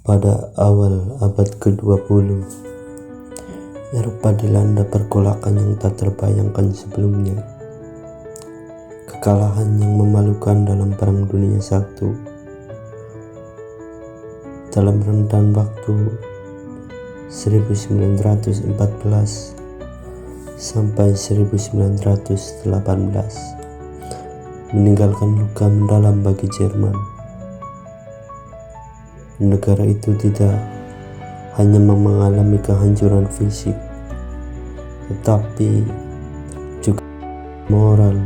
Pada awal abad ke-20, Eropa dilanda pergolakan yang tak terbayangkan sebelumnya. Kekalahan yang memalukan dalam Perang Dunia I dalam rentan waktu 1914 sampai 1918 meninggalkan luka mendalam bagi Jerman. Negara itu tidak hanya mengalami kehancuran fisik, tetapi juga moral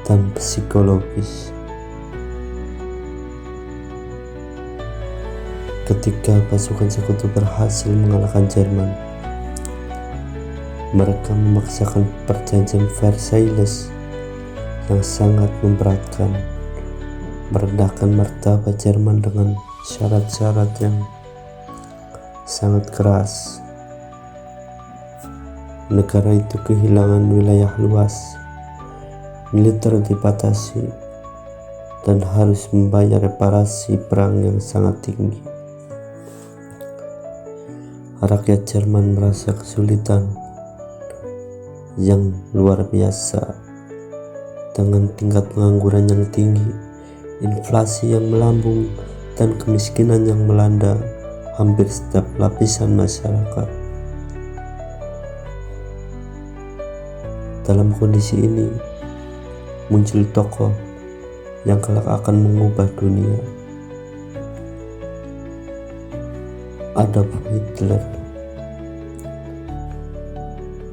dan psikologis. Ketika pasukan sekutu berhasil mengalahkan Jerman, mereka memaksakan perjanjian Versailles yang sangat memberatkan, merendahkan martabat Jerman dengan syarat-syarat yang sangat keras. Negara itu kehilangan wilayah luas, militer dibatasi, dan harus membayar reparasi perang yang sangat tinggi. Rakyat Jerman merasa kesulitan yang luar biasa dengan tingkat pengangguran yang tinggi, inflasi yang melambung, dan kemiskinan yang melanda hampir setiap lapisan masyarakat. Dalam kondisi ini, muncul tokoh yang kelak akan mengubah dunia. Adolf Hitler.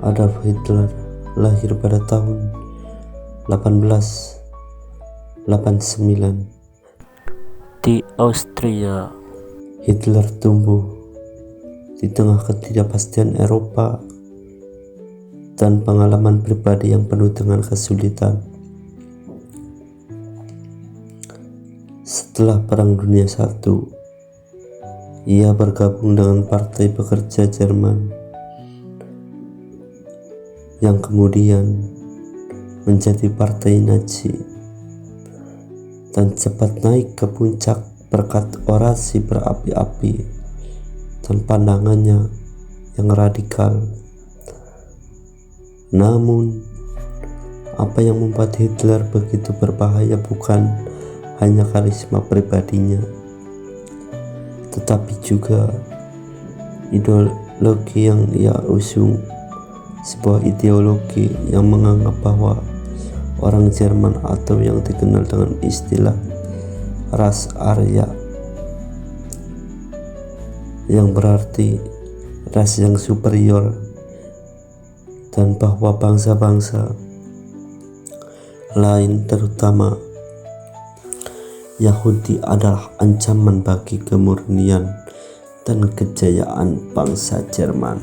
Adolf Hitler lahir pada tahun 1889 di Austria. Hitler tumbuh di tengah ketidakpastian Eropa dan pengalaman pribadi yang penuh dengan kesulitan. Setelah Perang Dunia I, ia bergabung dengan Partai Pekerja Jerman yang kemudian menjadi Partai Nazi, dan cepat naik ke puncak berkat orasi berapi-api dan pandangannya yang radikal. Namun, apa yang membuat Hitler begitu berbahaya bukan hanya karisma pribadinya, tetapi juga ideologi yang ia usung, sebuah ideologi yang menganggap bahwa orang Jerman atau yang dikenal dengan istilah ras Arya, yang berarti ras yang superior, dan bahwa bangsa-bangsa lain terutama Yahudi adalah ancaman bagi kemurnian dan kejayaan bangsa Jerman.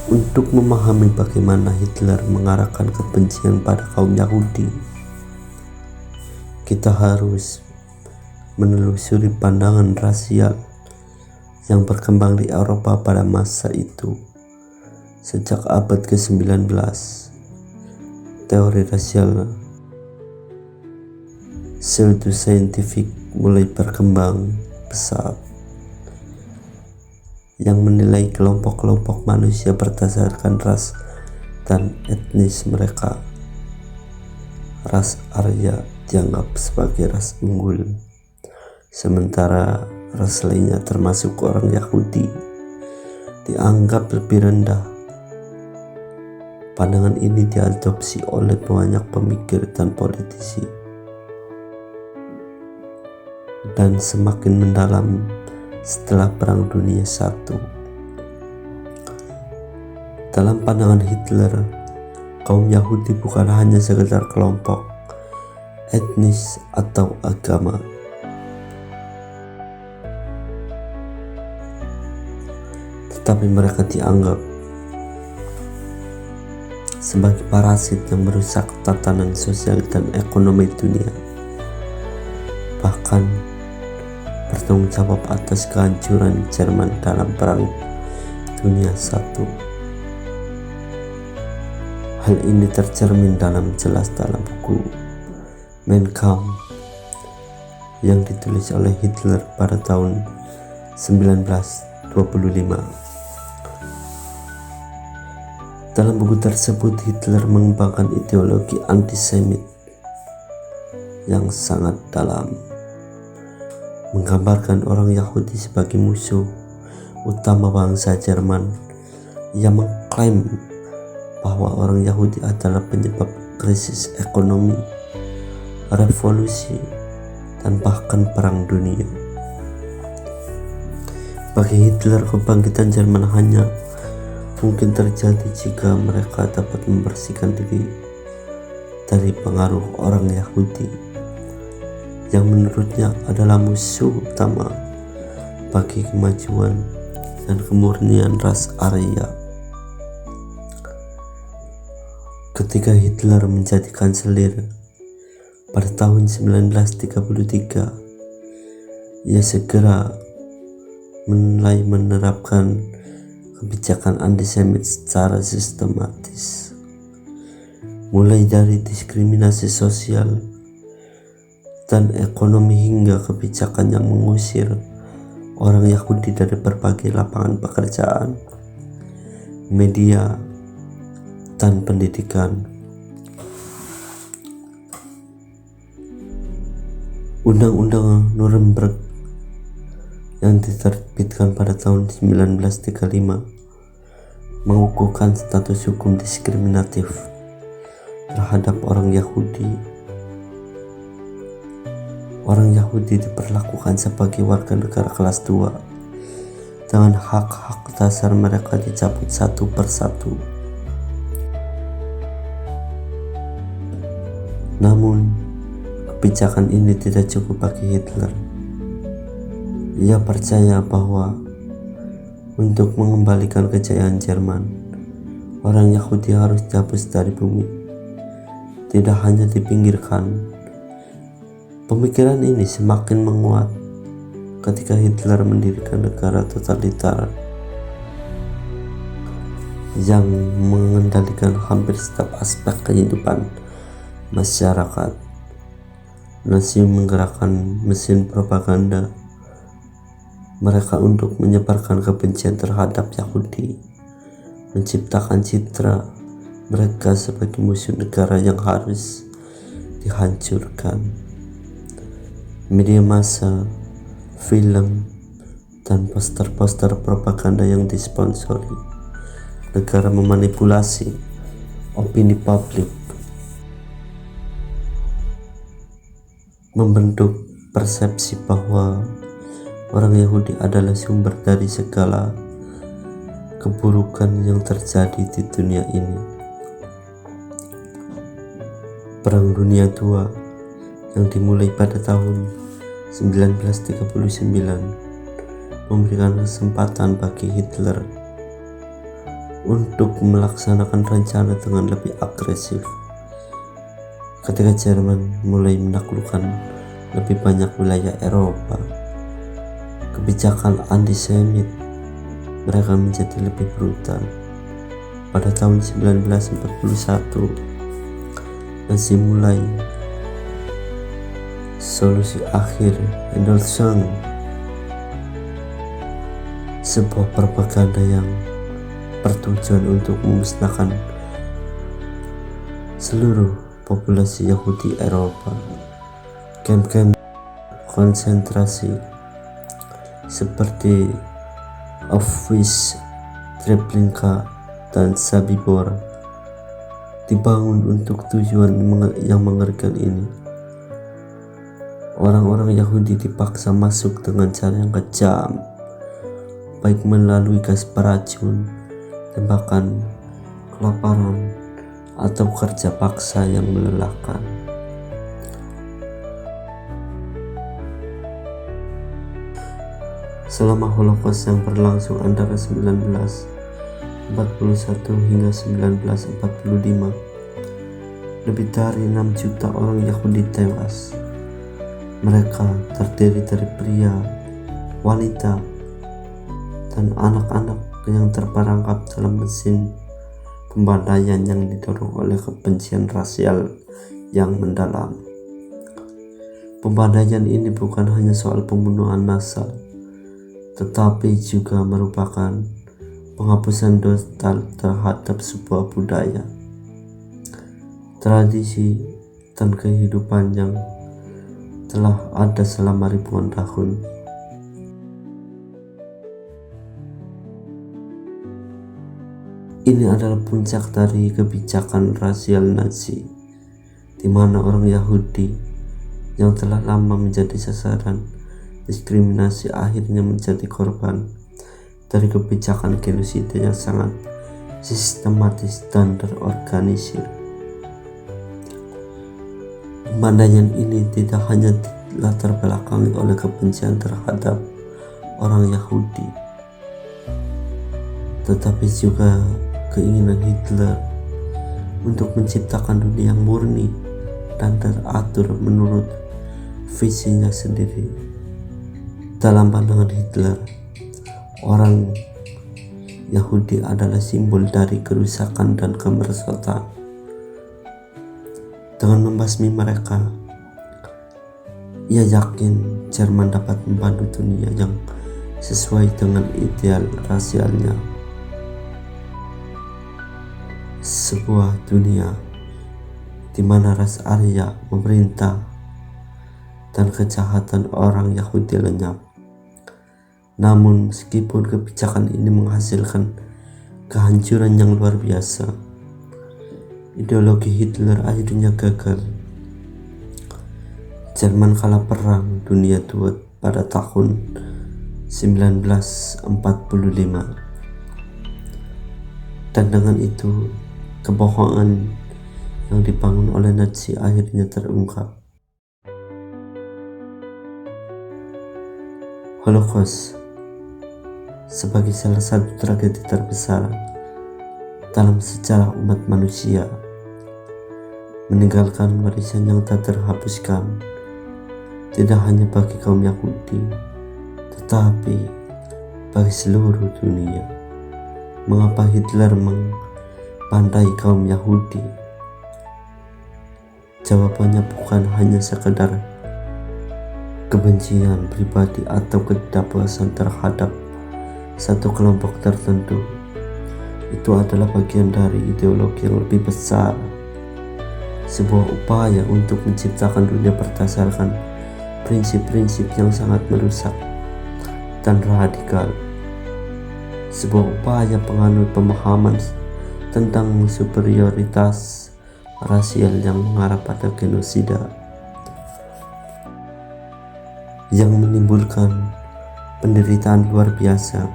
Untuk memahami bagaimana Hitler mengarahkan kebencian pada kaum Yahudi, kita harus menelusuri pandangan rasial yang berkembang di Eropa pada masa itu. Sejak abad ke-19, teori rasial pseudo-scientific mulai berkembang pesat, yang menilai kelompok-kelompok manusia berdasarkan ras dan etnis mereka. Ras Arya dianggap sebagai ras unggul, sementara ras lainnya termasuk orang Yahudi dianggap lebih rendah. Pandangan ini diadopsi oleh banyak pemikir dan politisi, dan semakin mendalam setelah Perang Dunia I. Dalam pandangan Hitler, kaum Yahudi bukan hanya sekedar kelompok etnis atau agama, tetapi mereka dianggap sebagai parasit yang merusak tatanan sosial dan ekonomi dunia, bahkan bertanggung jawab atas kehancuran Jerman dalam Perang Dunia I. Hal ini tercermin jelas dalam buku Mein Kampf yang ditulis oleh Hitler pada tahun 1925. Dalam buku tersebut, Hitler mengembangkan ideologi antisemit yang sangat dalam, menggambarkan orang Yahudi sebagai musuh utama bangsa Jerman. Ia mengklaim bahwa orang Yahudi adalah penyebab krisis ekonomi, revolusi, dan bahkan perang dunia. Bagi Hitler, kebangkitan Jerman hanya mungkin terjadi jika mereka dapat membersihkan diri dari pengaruh orang Yahudi yang menurutnya adalah musuh utama bagi kemajuan dan kemurnian ras Arya. Ketika Hitler menjadi kanselir pada tahun 1933, ia segera mulai menerapkan kebijakan antisemit secara sistematis, mulai dari diskriminasi sosial dan ekonomi hingga kebijakan yang mengusir orang Yahudi dari berbagai lapangan pekerjaan, media, dan pendidikan. Undang-Undang Nuremberg yang diterbitkan pada tahun 1935 mengukuhkan status hukum diskriminatif terhadap orang Yahudi. Orang Yahudi diperlakukan sebagai warga negara kelas 2 dengan hak-hak dasar mereka dicabut satu persatu. Namun, kebijakan ini tidak cukup bagi Hitler. Ia percaya bahwa untuk mengembalikan kejayaan Jerman, orang Yahudi harus dihapus dari bumi, tidak hanya dipinggirkan. Pemikiran ini semakin menguat ketika Hitler mendirikan negara totaliter yang mengendalikan hampir setiap aspek kehidupan masyarakat. Nazi menggerakkan mesin propaganda mereka untuk menyebarkan kebencian terhadap Yahudi, menciptakan citra mereka sebagai musuh negara yang harus dihancurkan. Media massa, film, dan poster-poster propaganda yang disponsori negara memanipulasi opini publik, membentuk persepsi bahwa orang Yahudi adalah sumber dari segala keburukan yang terjadi di dunia ini. Perang Dunia II yang dimulai pada tahun 1939 memberikan kesempatan bagi Hitler untuk melaksanakan rencana dengan lebih agresif. Ketika Jerman mulai menaklukkan lebih banyak wilayah Eropa, kebijakan antisemit mereka menjadi lebih brutal. Pada tahun 1941, Nazi mulai solusi akhir Endlösung, sebuah propaganda yang bertujuan untuk memusnahkan seluruh populasi Yahudi Eropa. Kamp-kamp konsentrasi seperti Auschwitz, Treblinka, dan Sobibor dibangun untuk tujuan yang mengerikan ini. Orang-orang Yahudi dipaksa masuk dengan cara yang kejam, baik melalui gas beracun, tembakan, kelaparan, atau kerja paksa yang melelahkan. Selama Holocaust yang berlangsung antara 1941 hingga 1945, lebih dari 6 juta orang Yahudi tewas. Mereka terdiri dari pria, wanita, dan anak-anak yang terperangkap dalam mesin pembantaian yang didorong oleh kebencian rasial yang mendalam. Pembantaian ini bukan hanya soal pembunuhan massal, tetapi juga merupakan penghapusan total terhadap sebuah budaya, tradisi, dan kehidupan yang telah ada selama ribuan tahun. Ini adalah puncak dari kebijakan rasial Nazi, di mana orang Yahudi yang telah lama menjadi sasaran diskriminasi akhirnya menjadi korban dari kebijakan genosida yang sangat sistematis dan terorganisir. Pembantaian ini tidak hanya latar belakangi oleh kebencian terhadap orang Yahudi, tetapi juga keinginan Hitler untuk menciptakan dunia yang murni dan teratur menurut visinya sendiri. Dalam pandangan Hitler, orang Yahudi adalah simbol dari kerusakan dan kemerosotan. Dengan membasmi mereka, ia yakin Jerman dapat membangun dunia yang sesuai dengan ideal rasialnya. Sebuah dunia di mana ras Arya memerintah dan kejahatan orang Yahudi lenyap. Namun meskipun kebijakan ini menghasilkan kehancuran yang luar biasa, ideologi Hitler akhirnya gagal. Jerman kalah perang dunia II pada tahun 1945, dan dengan itu kebohongan yang dibangun oleh Nazi akhirnya terungkap. Holocaust sebagai salah satu tragedi terbesar dalam sejarah umat manusia meninggalkan warisan yang tak terhapuskan, tidak hanya bagi kaum Yahudi tetapi bagi seluruh dunia. Mengapa Hitler membantai kaum Yahudi? Jawabannya bukan hanya sekedar kebencian pribadi atau ketidakpuasan terhadap satu kelompok tertentu. Itu adalah bagian dari ideologi yang lebih besar, sebuah upaya untuk menciptakan dunia berdasarkan prinsip-prinsip yang sangat merusak dan radikal, sebuah upaya penganut pemahaman tentang superioritas rasial yang mengarah pada genosida, yang menimbulkan penderitaan luar biasa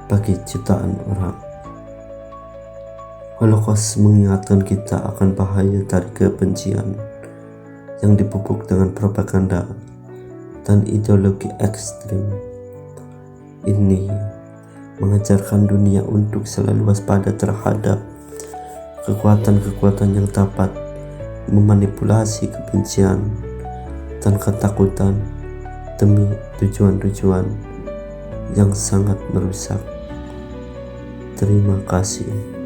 bagi jutaan orang. Holocaust mengingatkan kita akan bahaya dari kebencian yang dipupuk dengan propaganda dan ideologi ekstrim. Ini mengajarkan dunia untuk selalu waspada terhadap kekuatan-kekuatan yang dapat memanipulasi kebencian dan ketakutan demi tujuan-tujuan yang sangat merusak. Terima kasih.